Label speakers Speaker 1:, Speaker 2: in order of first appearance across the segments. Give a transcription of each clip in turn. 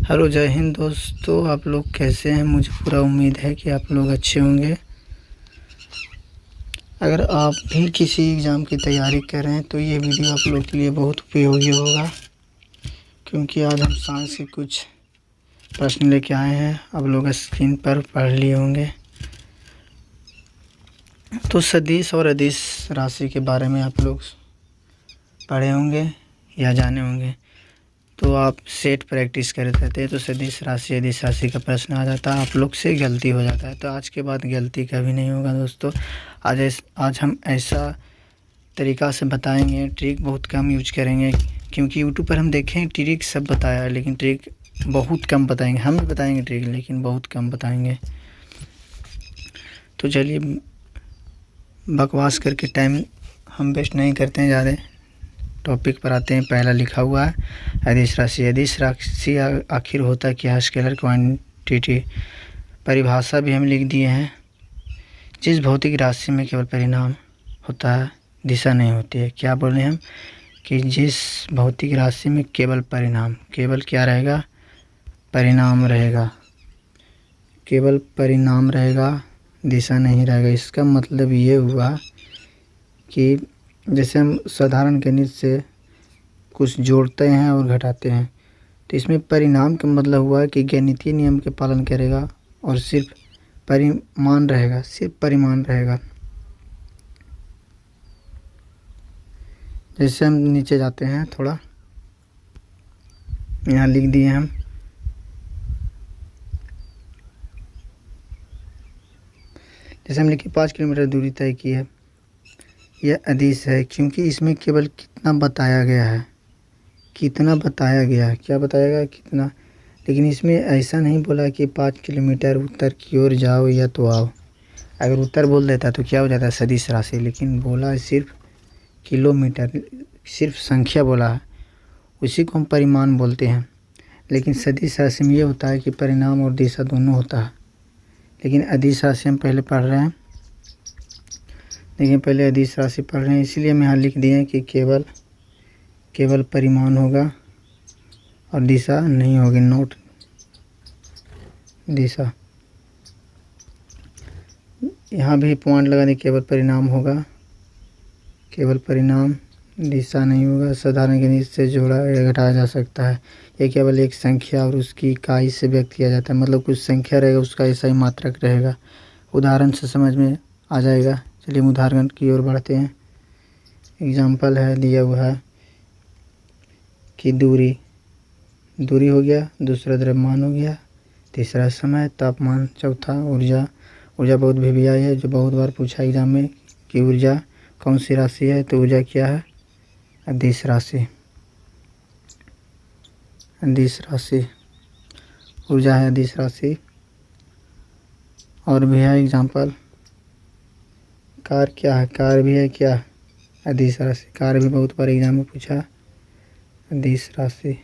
Speaker 1: Hello, जय हिंद दोस्तों। आप लोग कैसे हैं? मुझे पूरा उम्मीद है कि आप लोग अच्छे होंगे। अगर आप भी किसी एग्ज़ाम की तैयारी कर रहे हैं तो ये वीडियो आप लोग के लिए बहुत उपयोगी होगा, क्योंकि आज हम साइंस के कुछ प्रश्न लेके आए हैं। आप लोग स्क्रीन पर पढ़ लिए होंगे। तो सदिश और अदिश राशि के बारे में आप लोग पढ़े होंगे या जाने होंगे। तो आप सेट प्रैक्टिस करते थे तो सदिश राशि अदिश राशि का प्रश्न आ जाता है, आप लोग से गलती हो जाता है। तो आज के बाद गलती कभी नहीं होगा दोस्तों। आज हम ऐसा तरीक़ा से बताएंगे, ट्रिक बहुत कम यूज करेंगे, क्योंकि यूट्यूब पर हम देखें ट्रिक सब बताया है, लेकिन ट्रिक बहुत कम बताएंगे। हम भी बताएंगे ट्रिक, लेकिन बहुत कम बताएंगे। तो चलिए, बकवास करके टाइम हम वेस्ट नहीं करते हैं ज़्यादा, टॉपिक पर आते हैं। पहला लिखा हुआ है अदिश राशि। अदिश राशि आखिर होता क्या है? Scalar quantity. परिभाषा भी हम लिख दिए हैं। जिस भौतिक राशि में केवल परिणाम होता है, दिशा नहीं होती है। क्या बोले हम कि जिस भौतिक राशि में केवल परिणाम, केवल क्या रहेगा? परिणाम रहेगा। केवल परिणाम रहेगा, दिशा नहीं रहेगा। इसका मतलब ये हुआ कि जैसे हम साधारण गणित से कुछ जोड़ते हैं और घटाते हैं, तो इसमें परिणाम का मतलब हुआ कि गणितीय नियम के पालन करेगा और सिर्फ परिमाण रहेगा, सिर्फ परिमाण रहेगा। जैसे हम नीचे जाते हैं थोड़ा, यहाँ लिख दिए हम जैसे हम लिखे 5 किलोमीटर दूरी तय की है। यह अदिश है क्योंकि इसमें केवल कितना बताया गया है, कितना बताया गया है, क्या बताया गया कितना। लेकिन इसमें ऐसा नहीं बोला कि 5 किलोमीटर उत्तर की ओर जाओ या तो आओ। अगर उत्तर बोल देता तो क्या हो जाता है? सदिश राशि। लेकिन बोला सिर्फ किलोमीटर, सिर्फ संख्या बोला है, उसी को हम परिमाण बोलते हैं। लेकिन सदिश राशि में ये होता है कि परिणाम और दिशा दोनों होता है। लेकिन अदिश राशि हम पहले पढ़ रहे हैं, लेकिन पहले अदिश राशि पढ़ रहे हैं, इसलिए हम यहाँ लिख दिए कि केवल परिमाण होगा और दिशा नहीं होगी। नोट दिशा, यहाँ भी पॉइंट लगा दें। केवल परिणाम होगा, केवल परिणाम, दिशा नहीं होगा। साधारण गणित से जोड़ा या घटाया जा सकता है। यह केवल एक संख्या और उसकी इकाई से व्यक्त किया जाता है। मतलब कुछ संख्या रहेगा, उसका ऐसा ही मात्रक रहेगा। उदाहरण से समझ में आ जाएगा। चलिए हम उदाहरण की ओर बढ़ते हैं। एग्जाम्पल है दिया हुआ है कि दूरी हो गया, दूसरा द्रव्यमान हो गया, तीसरा समय, तापमान, चौथा ऊर्जा। ऊर्जा बहुत भी आई है, जो बहुत बार पूछा एग्जाम में कि ऊर्जा कौन सी राशि है। तो ऊर्जा क्या है? अदिश राशि। अदिश राशि ऊर्जा है, अदिश राशि। और भी है एग्जाम्पल। कार क्या है? कार भी है क्या? अदिश राशि। कार भी बहुत बार एग्जाम में पूछा, अदिश राशि।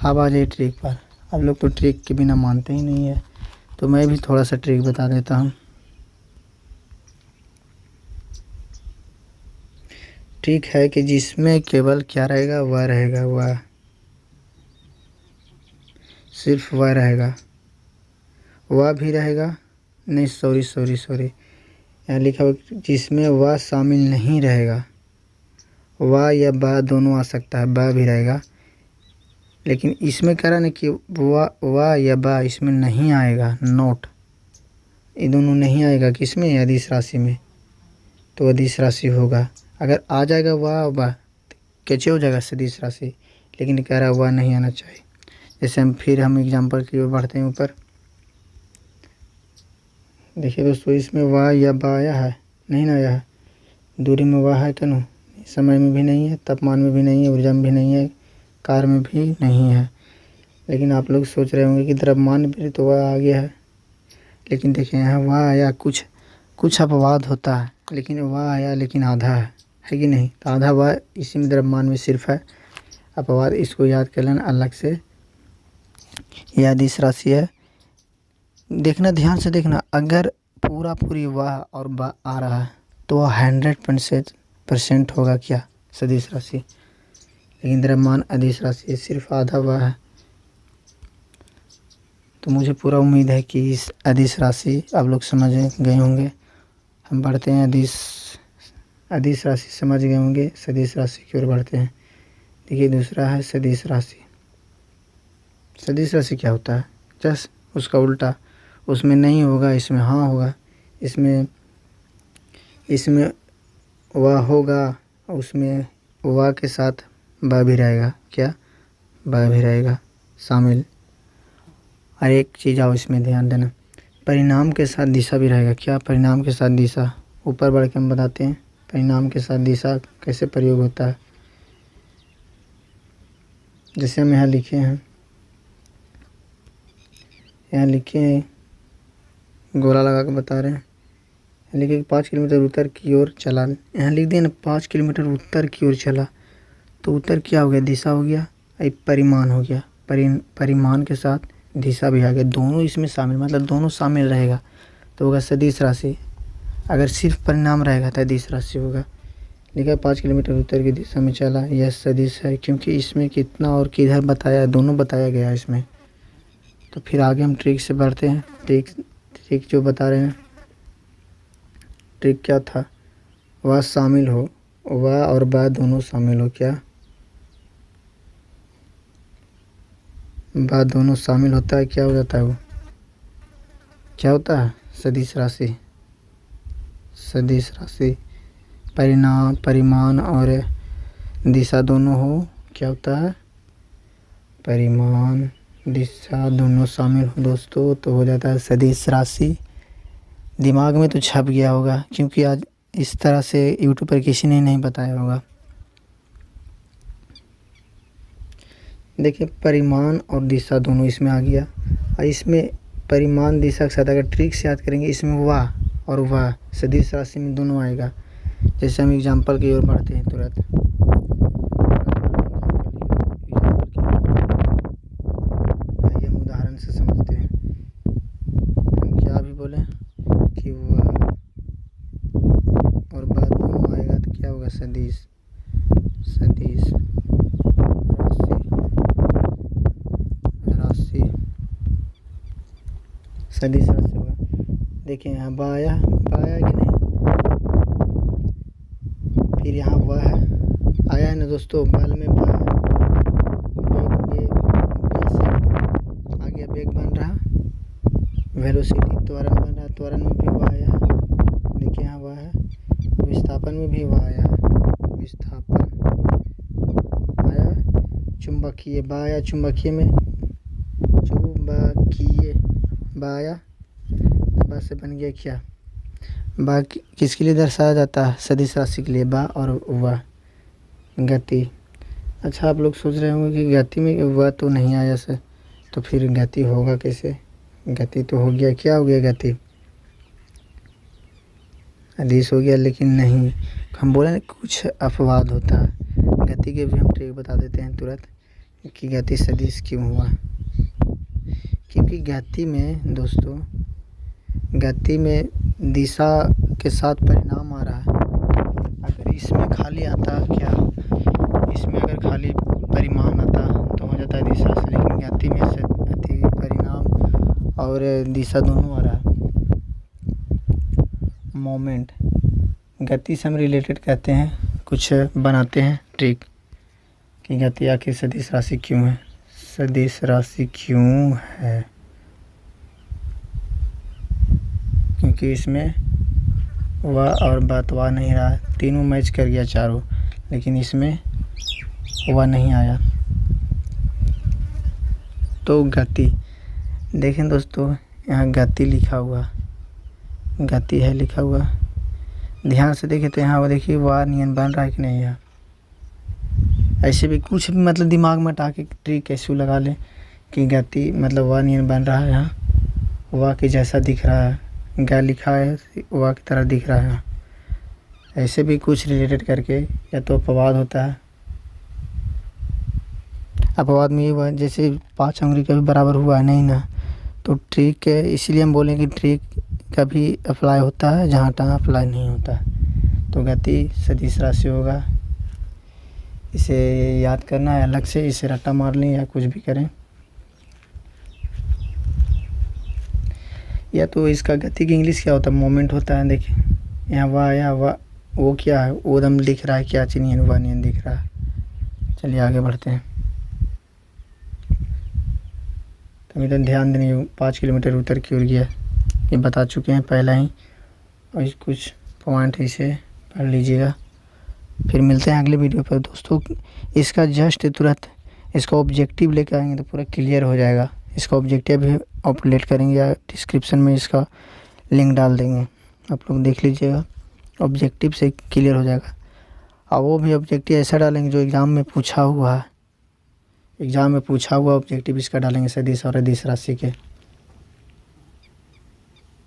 Speaker 1: अब आ जाइए ट्रिक पर। आप लोग तो ट्रिक के बिना मानते ही नहीं है, तो मैं भी थोड़ा सा ट्रिक बता देता हूँ। ट्रिक है कि जिसमें केवल क्या रहेगा? वह रहेगा, वह, सिर्फ वह रहेगा। वह भी रहेगा नहीं, सॉरी, यहाँ लिखा हुआ जिसमें वह शामिल नहीं रहेगा। वह या बा दोनों आ सकता है, बा भी रहेगा। लेकिन इसमें कह रहा ना कि वह या बा इसमें नहीं आएगा। नोट, ये दोनों नहीं आएगा। किसमें? अदिश राशि में। तो अदिश राशि होगा। अगर आ जाएगा वह बा, कैसे हो जाएगा? सदिश राशि। लेकिन कह रहा वह नहीं आना चाहिए। जैसे हम एग्जाम्पल की ओर बढ़ते हैं ऊपर। देखिए दोस्तों, इसमें वह या बा आया है? नहीं ना आया है। दूरी में वह है क्या? समय में भी नहीं है, तापमान में भी नहीं है, ऊर्जा में भी नहीं है, कार में भी नहीं है। लेकिन आप लोग सोच रहे होंगे कि द्रव्यमान में तो वह आ गया है। लेकिन देखिए यहाँ वह आया, कुछ अपवाद होता है, लेकिन वह आया लेकिन आधा है कि नहीं? तो आधा वह इसी में द्रव्यमान में सिर्फ है। अपवाद इसको याद कर लेना अलग से। यह अदिश राशि है। देखना, ध्यान से देखना। अगर पूरी वाह और बा आ रहा है तो वह 100% होगा क्या? सदिश राशि। लेकिन द्रव्यमान अदिश राशि सिर्फ आधा वह है। तो मुझे पूरा उम्मीद है कि इस अदिश राशि आप लोग समझ गए होंगे। हम बढ़ते हैं अदिश राशि समझ गए होंगे, सदिश राशि की ओर बढ़ते हैं। देखिए दूसरा है सदिश राशि। सदिश राशि क्या होता है? जस्ट उसका उल्टा, उसमें नहीं होगा, इसमें हाँ होगा, इसमें वह होगा, उसमें वह के साथ ब भी रहेगा। क्या? ब भी रहेगा शामिल। हर एक चीज़ आओ इसमें ध्यान देना। परिणाम के साथ दिशा भी रहेगा। क्या? परिणाम के साथ दिशा। ऊपर बढ़ के हम बताते हैं परिणाम के साथ दिशा कैसे प्रयोग होता है। जैसे हम यहाँ लिखे हैं, गोला लगा के बता रहे हैं। लिखे 5 किलोमीटर उत्तर की ओर चला। यहाँ लिख दिया ना 5 किलोमीटर उत्तर की ओर चला। तो उत्तर क्या हो गया? दिशा हो गया। एक परिमाण हो गया। परिमाण के साथ दिशा भी आ गया, दोनों इसमें शामिल, मतलब दोनों शामिल रहेगा तो होगा सदिश राशि। अगर सिर्फ परिणाम रहेगा तो अदिश राशि होगा। लिखा 5 किलोमीटर उत्तर की दिशा में चला, यह सदिश है क्योंकि इसमें कितना और किधर बताया, दोनों बताया गया है इसमें। तो फिर आगे हम ट्रिक से बढ़ते हैं। ट्रिक जो बता रहे हैं, ट्रिक क्या था? वह शामिल हो, वह और वह दोनों शामिल हो। क्या? वह दोनों शामिल होता है, क्या हो जाता है? वो क्या होता है? सदिश राशि। सदिश राशि परिमाण और दिशा दोनों हो, क्या होता है? परिमाण दिशा दोनों शामिल हो दोस्तों, तो हो जाता है सदिश राशि। दिमाग में तो छप गया होगा क्योंकि आज इस तरह से यूट्यूब पर किसी ने नहीं बताया होगा। देखिए परिमाण और दिशा दोनों इसमें आ गया, और इसमें परिमाण दिशा के साथ अगर ट्रिक से याद करेंगे, इसमें वाह और वाह सदिश राशि में दोनों आएगा। जैसे हम एग्जाम्पल की ओर बढ़ते हैं तुरंत। आइए हम उदाहरण से समझते हैं। हम क्या भी बोले कि वाह और वाह दोनों आएगा तो क्या होगा? सदिश राशि सदिश राशि होगा। देखिए यहाँ बाया कि नहीं, फिर यहाँ वह है आया है ना दोस्तों, बल में बा से आ गया, वेग बन रहा, वेलोसिटी त्वरण बन रहा, त्वरण में भी वह आया है। देखिए यहाँ वह है, विस्थापन में भी वह आया है, विस्थापन आया। चुंबकीय बाया, चुंबकीय में चुंबकीय बाया, बा से बन गया क्या? बा किसके लिए दर्शाया जाता है? सदिश राशि के लिए। बा और वह गति। अच्छा आप लोग सोच रहे होंगे कि गति में वह तो नहीं आया सर, तो फिर गति होगा कैसे? गति तो हो गया, क्या हो गया? गति अदिश हो गया, लेकिन नहीं, हम बोले ना कुछ अपवाद होता है। गति के भी हम ट्रिक बता देते हैं तुरंत कि गति सदिश क्यों हुआ। क्योंकि गति में दोस्तों, गति में दिशा के साथ परिणाम आ रहा है। अगर इसमें खाली आता, क्या इसमें अगर खाली परिमाण आता तो हो जाता है दिशा से, लेकिन गति में से परिणाम और दिशा दोनों आ रहा है। मोमेंट गति से हम रिलेटेड कहते हैं, कुछ बनाते हैं ट्रिक कि गति आखिर सदिश राशि क्यों है। सदिश राशि क्यों है? क्योंकि इसमें वह और बतवा नहीं रहा, तीनों मैच कर गया चारों, लेकिन इसमें वह नहीं आया। तो गति देखें दोस्तों, यहाँ गति लिखा हुआ, गति है लिखा हुआ, ध्यान से देखें तो यहाँ वो देखिए वह नियन बन रहा है कि नहीं। यहाँ ऐसे भी कुछ भी मतलब दिमाग में हटा के ट्रिक कैसे लगा लें कि गति मतलब वह नियन बन रहा है, यहाँ वह के जैसा दिख रहा है, गा लिखा है वह की तरह दिख रहा है। ऐसे भी कुछ रिलेटेड करके, या तो अपवाद होता है, अपवाद में ये हुआ जैसे 5 अंगुली का भी बराबर हुआ है नहीं ना, तो ट्रिक है, इसीलिए हम बोलें कि ट्रिक कभी अप्लाई होता है जहाँ तहाँ अप्लाई नहीं होता। तो गति सदिश राशि होगा। इसे याद करना है अलग से, इसे रट्टा मार लें या कुछ भी करें। या तो इसका गति की इंग्लिश क्या होता है, मोमेंट होता है। देखिए यहाँ वाह या वाह, वो क्या है, वो दम दिख रहा है क्या, चिनियन वानियन दिख रहा है। चलिए आगे बढ़ते हैं। तो इधर ध्यान देने 5 किलोमीटर उत्तर की ओर गया, ये बता चुके हैं पहला ही, और कुछ पॉइंट इसे पढ़ लीजिएगा। फिर मिलते हैं अगले वीडियो पर दोस्तों। इसका जस्ट तुरंत इसका ऑब्जेक्टिव लेकर आएंगे तो पूरा क्लियर हो जाएगा। इसका ऑब्जेक्टिव भी अपलोड करेंगे या डिस्क्रिप्शन में इसका लिंक डाल देंगे, आप लोग देख लीजिएगा, ऑब्जेक्टिव से क्लियर हो जाएगा। और वो भी ऑब्जेक्टिव ऐसा डालेंगे जो एग्ज़ाम में पूछा हुआ है, एग्ज़ाम में पूछा हुआ ऑब्जेक्टिव इसका डालेंगे सदिश और अदिश राशि के।